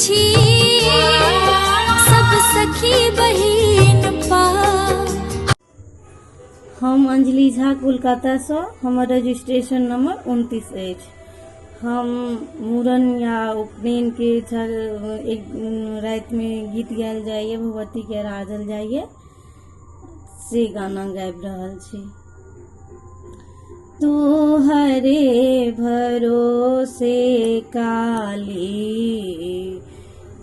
छी सब सखी बहिन पा। हम अंजलि झा कोलकाता से, हमर रजिस्ट्रेशन नंबर 29 अछि। हम मूड़न या उपनयन के एक रात में गीत गायल जाइए, भगवती के आराधल जाइए, से गाना गाबि रहल छी। तोहरे भरोसे काली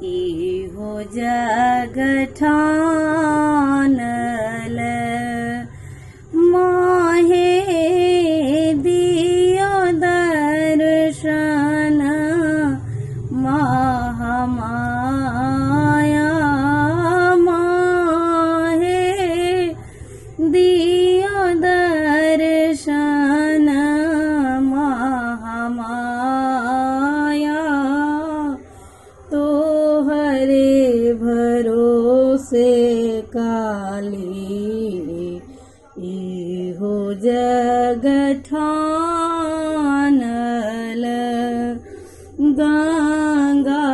इहो जग ठानल, माहे दियो दर्शन महामाया, माहे दियो दर्शन महामाया। तोहरे भरोसे काली इहो जग ठानल, गंगा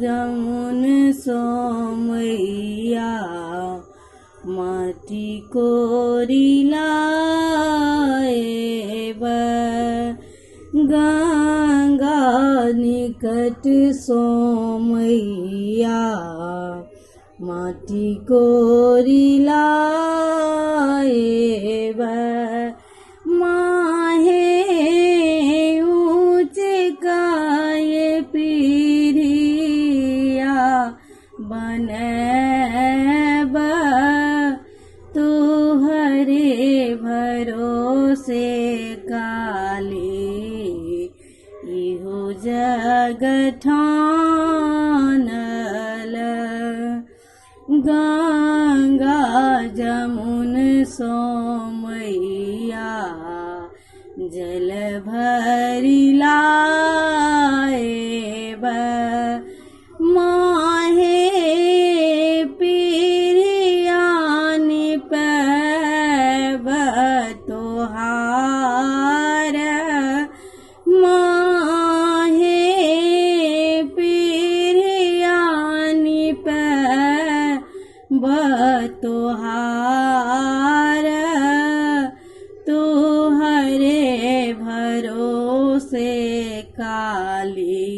जमुन सोमैया माटी कोरी लाएब, गंगा निकट सोमैया माटी कोरी लाएब, माहे ऊंचे काये पीढ़िया बनैब। तोहरे भरोसे काली इहो जग ठानल, गंगा जमुन सोमैया जल भरि लाएब, माहे पीढ़िया निपैब तोहार, माहे पीढ़िया निपैब तोहार। तोहरे भरोसे काली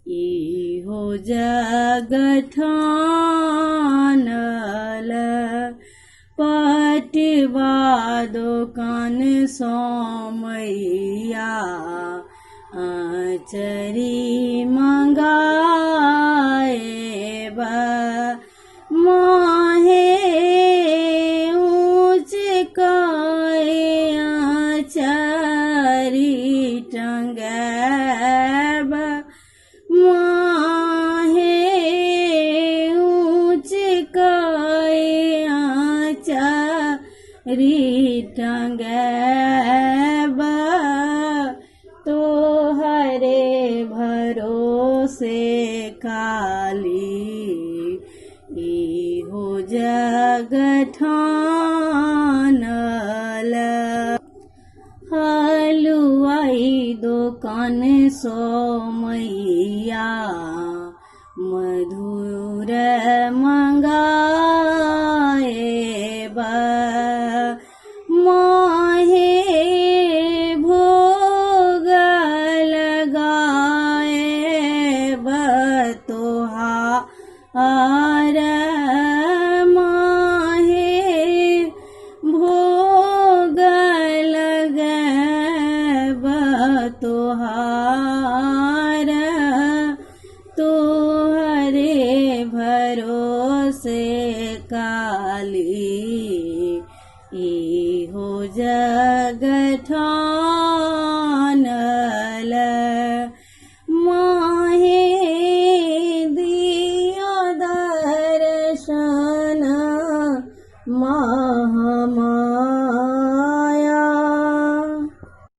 इहो जग ठानल, पटवा दोकान सोमैया आचरी मंगाएब, माहे ऊंच काए आचरी टंगैब, माहे ऊंच काए आचरी टंगैब। तोहरे भरोसे काली इहो जग ठानल, हलुआई दोकान सोमैया मधुर मंगाएब, माहे भोग लगाएब तोहार, माहे भोग लगाएब तोहार। तोहरे भरोसे काली इहो जग ठानल।